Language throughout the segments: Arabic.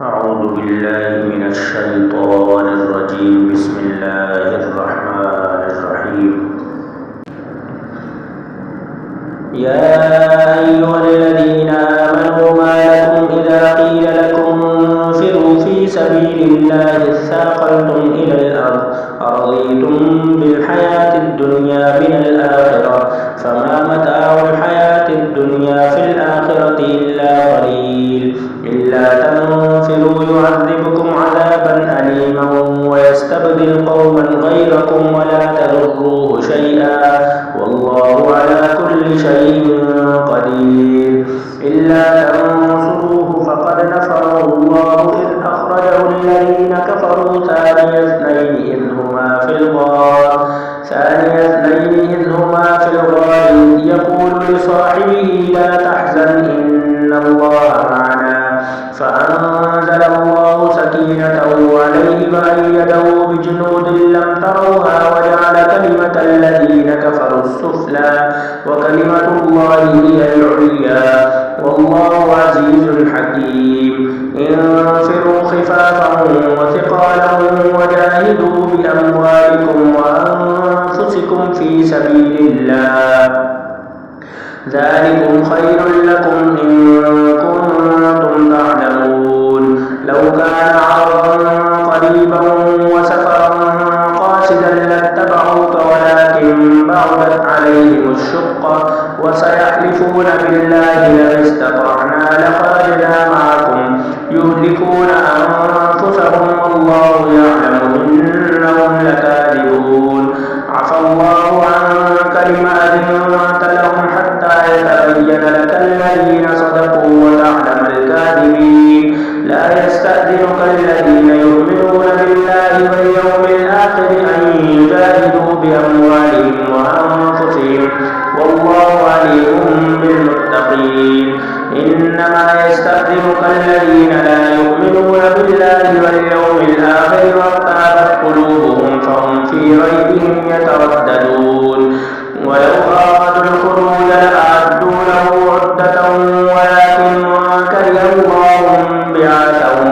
أعوذ بالله من الشيطان الرجيم. بسم الله الرحمن الرحيم. يا أيها الذين آمنوا ما لكم إذا قيل لكم انفروا في سبيل الله اثاقلتم إلى الأرض أرضيتم بالحياة الدنيا من الآخرة فما متاع الحياة الدنيا في الآخرة إلا قليل. إلا تنفروا يعذبكم عذابا أليما ويستبدل قوما غيركم ولا تضروه شيئا والله على كل شيء قدير. إلا تنصروه فقد نصره الله إذ أخرجه الذين كفروا ثاني اثنين إذ هما في الغار يقول لصاحبه لا تحزن إن الله معنا فأنزل الله سكينته عليه وأيده بجنود لم تروها وجعل كلمة الذين كفروا السفلى وكلمة الله هي العليا والله عزيز حكيم. انفروا خفافا وثقالا وجاهدوا بأموالكم وأنفسكم في سبيل الله ذلكم خير لكم إن كنتم تعلمون. لو كان عرضا قريبا وسفرا قاصدا لاتبعوك ولكن بعدت عليهم الشقة وسيحلفون بالله لئن استطعنا لخرجنا معكم يهلكون أنفسهم والله يعلم إنهم لكاذبون. عفى الله عنك لما أذنت لهم حتى يتبين لك الذين صدقوا وتعلم الكاذبين. لا يستأذنك الذين يؤمنون بالله واليوم الآخر أن يجاهدوا بأموالهم وأنفسهم والله عليم بالمتقين. إنما يستأذنك الذين لا يؤمنون بالله واليوم الآخر وارتابت قلوبهم فهم في ريبهم يترددون. ولو أرادوا الخروج لأعدوا له عدة ولكن كره الله بعاثهم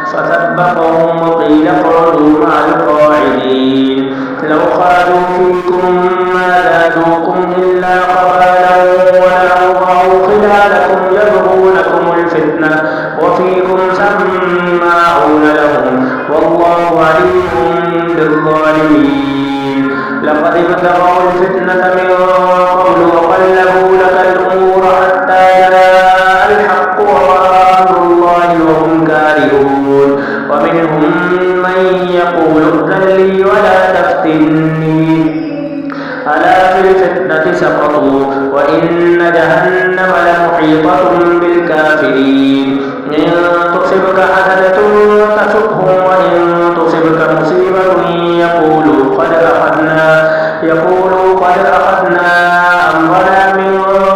فثبطهم وقيل اقعدوا مع القاعدين. لو خرجوا فيكم ما زادوكم إلا قبالا ولأوضعوا خلالكم يبغونكم الفتنة وفيكم سماعون لهم والله عليم بالظالمين. لقد ابتغوا الفتنة من قبل وقلبوا لك الأمور حتى جاء الحق وأمر الله وهم كارهون. ومنهم من يقول ائذن لي ولا تفتني ألا في الفتنة سقطوا وإن جهنم لمحيطة بالكافرين. إن تصبك حسنة تسؤهم وإن تصبك مصيبة يقولوا قد أخذنا أمرنا من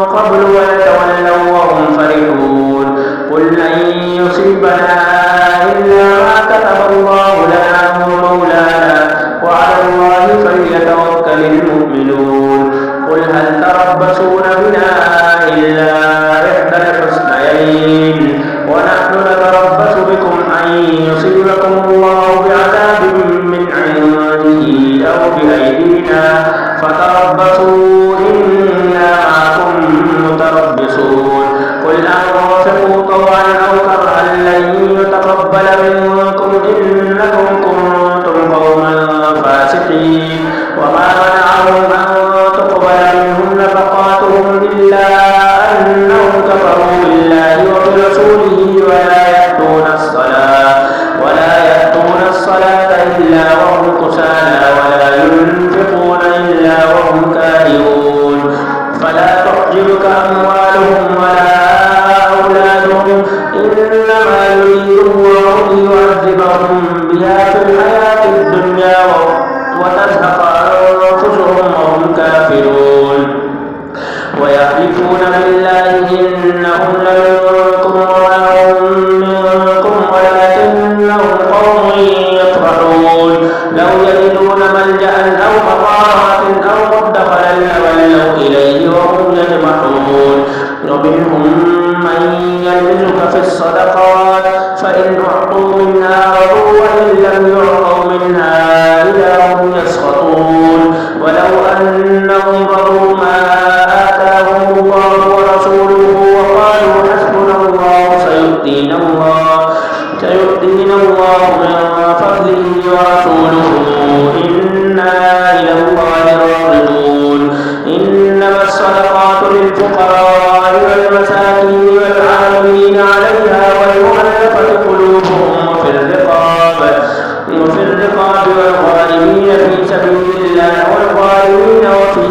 قبل ويتولوا وهم فرحون. قل لن يصيبنا إلا ما كتب الله لنا هو مولانا وعلى الله فليتوكل المؤمنون. قل هل تربصون بنا إلا إحدى الحسنيين ونحن نتربص بكم أن يصيبكم الله بعذاب من عنده أو بأيدينا فتربصوا إنا معكم متربصون. قل أنفقوا طوعا أو كرها لن يتقبل منكم إنكم كنتم قوما فاسقين. وما منعهم أن تقبل منهم نفقاتهم إلا أنهم كفروا بالله وبرسوله ولا يأتون الصلاة إلا وهم كسالى ولا ينفقون إلا وهم كارهون. فلا تعجبك أموالهم ولا أولادهم إنما يريد الله ليعذبهم بها في الحياة الدنيا وتزهق أنفسهم وهم كافرون. ويحلفون بالله إنهم لمنكم وما هم منكم ولكنهم قوم يفرحون. لو يجدون ملجأ أو مغارات أو مدخلا لولوا إليه وهم يجمحون. ومنهم من يلمزك في الصدقات فإن أعطوا منها رضوا وإن لم يعطوا منها إذا هم يسخطون ولو أنهم رضوا ما آتاهم الله ورسوله وقالوا حسبنا الله سيؤتينا الله من فضله ورسوله إنا إلى الله راغبون إنما الصدقات للفقراء والمساكين والعاملين عليها والمؤلفة قلوبهم وفي الرقاب والغارمين في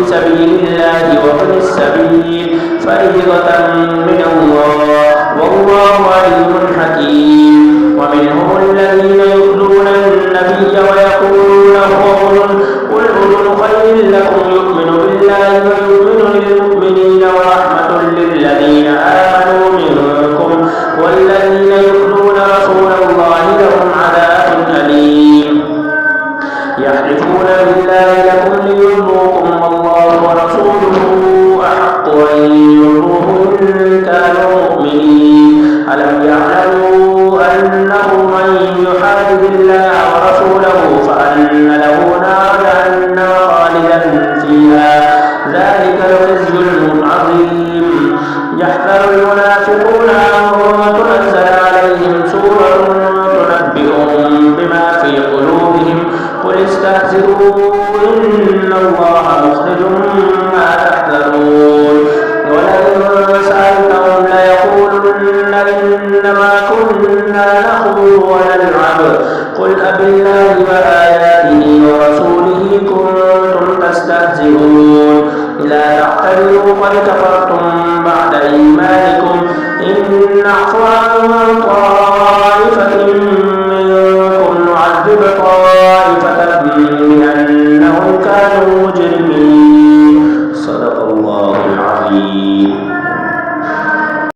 سبيل الله وابن السبيل فريضة من الله والله عليم حكيم ومنهم الذين يؤذون النبي ويقولون هو أذن قل أذن خير لكم يؤمن بالله ويؤمن للمؤمنين ورحمة للذين آمنوا منكم والذين يؤذون رسول الله لهم عذاب أليم يحلفون بالله لكم ليرضوكم والله ورسوله أحق أن يرضوه إن كانوا مؤمنين ألم يعلموا أنه من يحادد الله ورسوله فأن له نار جهنم خالدا فيها ذلك الخزي العظيم يحذر المنافقون أن تنزل عليهم سورة تنبئهم بما في قلوبهم قل استهزئوا إن الله مخرج ما تحذرون ولئن سألتهم ليقولن إنما كنا نخوض ونلعب قل أبالله وآياته ورسوله كنتم تستهزئون لا تعتذروا قد كفرتم بعد إيمانكم إن نعفو عن طائفة منكم نعذب طائفة بأنهم كانوا مجرمين